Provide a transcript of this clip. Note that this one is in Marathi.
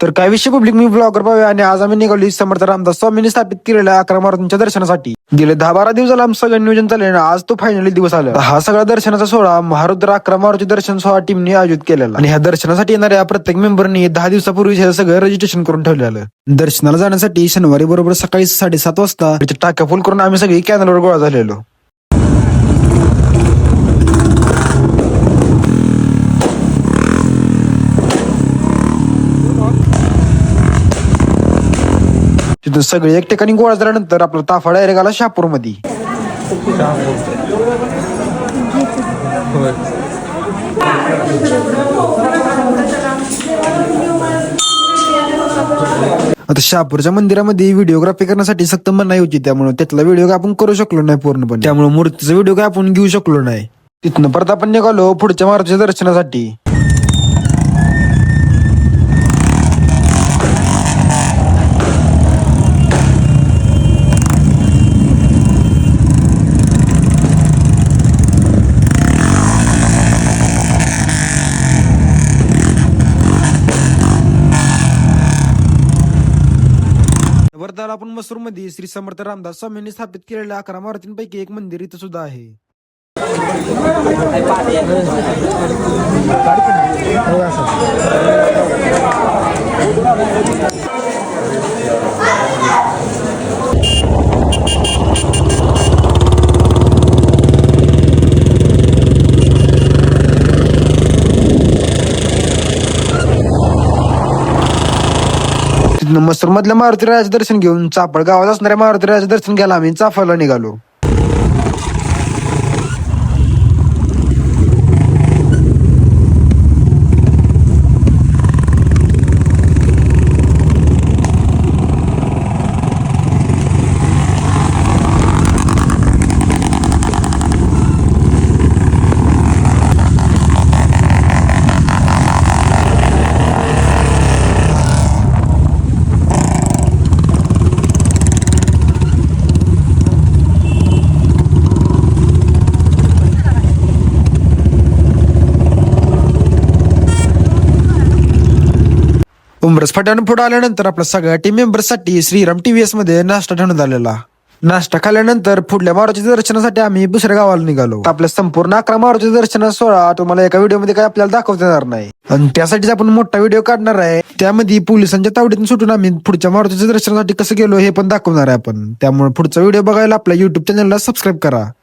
तर काय विषय पब्लिक मी ब्लॉगर पाहूया आणि आज आम्ही निघालो समर्थ रामदास स्वामींनी स्थापित केलेल्या 11 मारुतींच्या दर्शनासाठी. गेले 10-12 दिवस झाला आमचं सगळं नियोजन चालले आणि आज तो फायनली दिवस आला. हा सगळा दर्शनाचा सोहळा महारुद्र 11 मारुती दर्शन सोहळा टीमने आयोजित केलेला आणि ह्या दर्शनासाठी येणाऱ्या प्रत्येक मेंबरनी 10 दिवसापूर्वी हे सगळं रजिस्ट्रेशन करून ठेवलेलं. दर्शनाला जाण्यासाठी शनिवारी बरोबर सकाळी 7:30 वाजता टाक्या फुल करून आम्ही सगळी कॅनलवर गोळा झालेलो. तिथून सगळे एक ठिकाणी गोळा झाल्यानंतर आपला ताफा डायरेक्ट आला शहापूर मध्ये. आता शहापूरच्या मंदिरामध्ये व्हिडिओग्राफी करण्यासाठी सक्त मनाई होती, त्यामुळे त्यातला व्हिडिओ काय आपण करू शकलो नाही पूर्णपणे. त्यामुळे मूर्तीचा व्हिडिओ काय आपण घेऊ शकलो नाही. तिथनं परत आपण निघालो पुढच्या मारुतीच्या दर्शनासाठी. वर्धाला आपण मसूर मध्ये श्री समर्थ रामदास स्वामींनी स्थापित केलेल्या 11 मारुतींपैकी एक मंदिर इथं सुद्धा आहे. मसूर मधल्या मारुती राजाचं दर्शन घेऊन चाफळ गावात असणाऱ्या मारुती राजाचं दर्शन घ्यायला आम्ही चाफळला निघालो. उमरस फाट्यानं पुढे आल्यानंतर आपल्या सगळ्या टीम मेंबर्स साठी श्रीराम TVS मध्ये नाश्ता ठेवण्यात आलेला. नाश्ता खाल्ल्यानंतर पुढल्या मारुतीच्या दर्शनासाठी आम्ही दुसऱ्या गावाला निघालो. आपल्या संपूर्ण 11 मारुतीच्या दर्शना सोहळा तुम्हाला एका व्हिडिओ मध्ये काय आपल्याला दाखवता येणार नाही आणि त्यासाठीच आपण मोठा व्हिडिओ काढणार आहे. त्यामध्ये पोलिसांच्या तावडीतून सुटून आम्ही पुढच्या मारुतीच्या दर्शनासाठी कसं गेलो हे पण दाखवणार आहे आपण. त्यामुळे पुढचा व्हिडिओ बघायला आपल्या युट्यूब चॅनलला सबस्क्राईब करा.